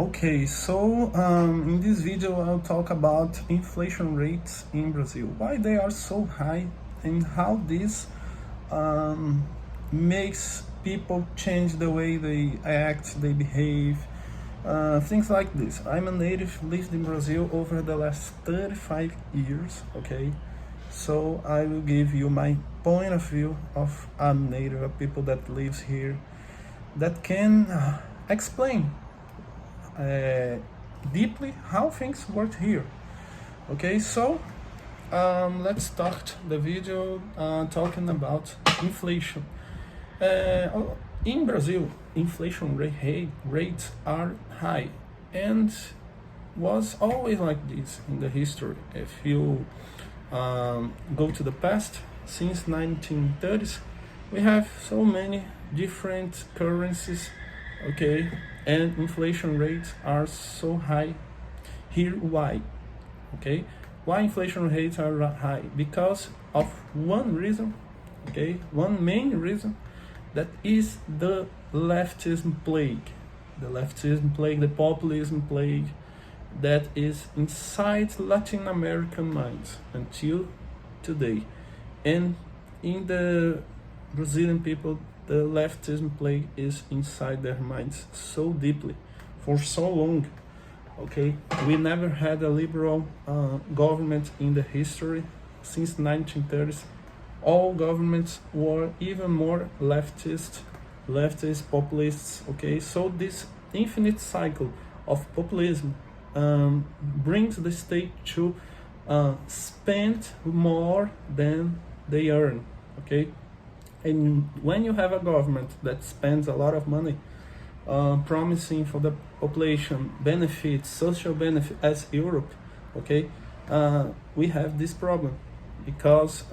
Okay, so in this video I'll talk about inflation rates in Brazil, why they are so high and how this um, makes people change the way they act, they behave, things like this. I'm a native, lived in Brazil over the last 35 years, okay? So I will give you my point of view of a native, a people that lives here, that can explain uh, deeply how things work here. Okay, so let's start the video talking about inflation. In Brazil, inflation rates are high and was always like this in the history. If you go to the past, since 1930s, we have so many different currencies, okay, and inflation rates are so high here. Why? Okay, why inflation rates are high? Because of one reason, okay, one main reason, that is the leftism plague, the populism plague that is inside Latin American minds until today. And in the Brazilian people, the leftism plague is inside their minds so deeply for so long. Okay, we never had a liberal government in the history since 1930s. All governments were even more leftist populists. Okay, so this infinite cycle of populism brings the state to spend more than they earn. Okay, and when you have a government that spends a lot of money promising for the population benefits, social benefit, as Europe, okay, we have this problem because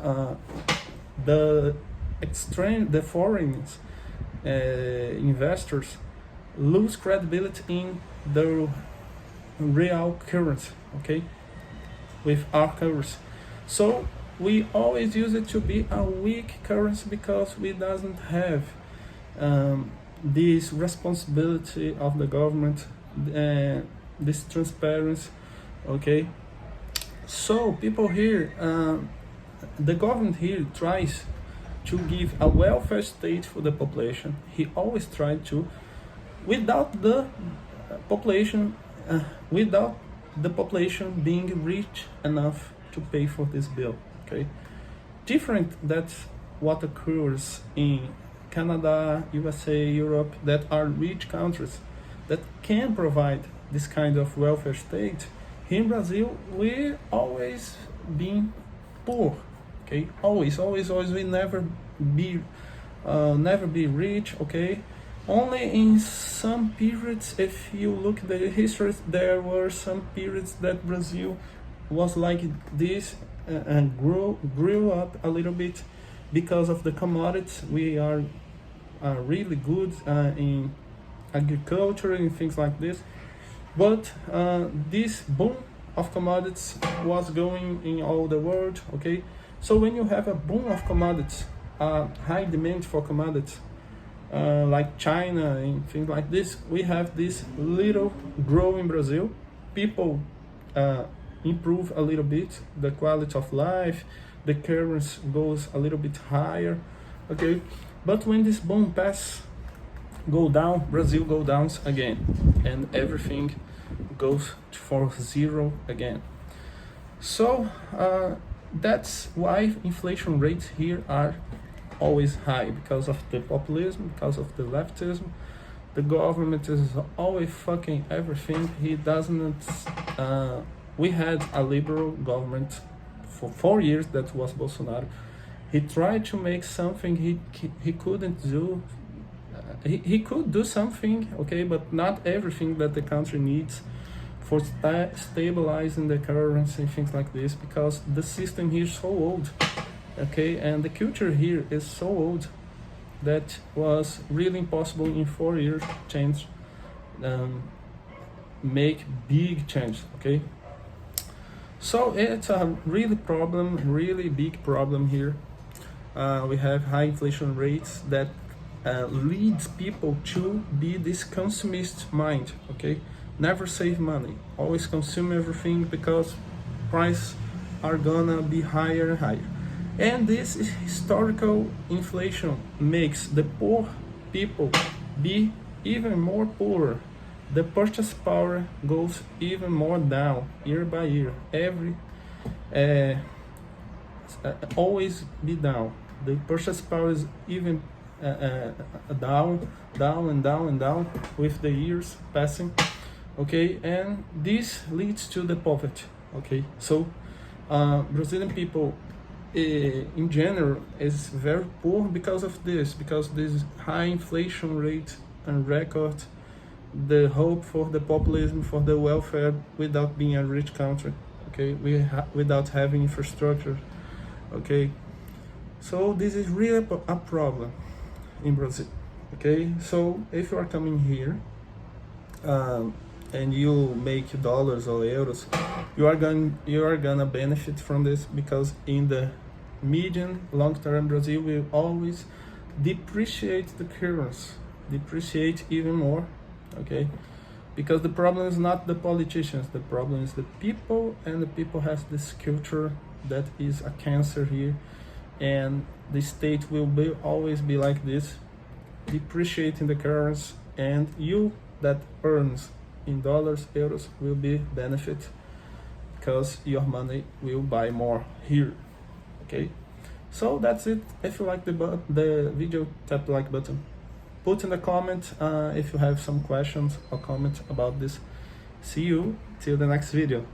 the foreign investors lose credibility in the real currency, okay, with our currency. So we always use it to be a weak currency because we doesn't have this responsibility of the government, this transparency, okay. So people here, the government here tries to give a welfare state for the population. He always tried to, without the population, without the population being rich enough to pay for this bill. Okay, different that's what occurs in Canada, USA, Europe, that are rich countries that can provide this kind of welfare state. Here in Brazil, we always been poor. Okay, always, we never be rich. Okay, only in some periods, if you look at the history, there were some periods that Brazil was like this and grew up a little bit because of the commodities. We are really good in agriculture and things like this. But this boom of commodities was going in all the world, okay? So when you have a boom of commodities, high demand for commodities, like China and things like this, we have this little grow in Brazil. People improve a little bit the quality of life, the currency goes a little bit higher, okay. But when this boom go down, Brazil go down again, and everything goes for zero again. So that's why inflation rates here are always high, because of the populism, because of the leftism. The government is always fucking everything. He doesn't. We had a liberal government for 4 years. That was Bolsonaro. He tried to make something he couldn't do. He could do something, okay, but not everything that the country needs for stabilizing the currency and things like this, because the system here is so old, okay, and the culture here is so old that was really impossible in 4 years change, make big change, okay. So it's a really big problem here. We have high inflation rates that leads people to be this consumist mind, okay. never save money, always consume everything because prices are gonna be higher and higher. And this historical inflation makes the poor people be even more poorer. The purchase power goes even more down year by year. Always be down. The purchase power is even down and down with the years passing. Okay, and this leads to the poverty. Okay, so Brazilian people in general is very poor because of this high inflation rate and record the hope for the populism, for the welfare, without being a rich country. Okay, without having infrastructure. Okay, so this is really a problem in Brazil. Okay, so if you are coming here and you make dollars or euros, you are gonna benefit from this, because in the medium long term, Brazil will always depreciate the currency, depreciate even more. Okay, because the problem is not the politicians, the problem is the people, and the people has this culture that is a cancer here, and the state will always be like this, depreciating the currency, and you that earns in dollars, euros will be benefit because your money will buy more here. Okay, so that's it. If you like the video, tap the like button. Put in the comment if you have some questions or comments about this. See you till the next video.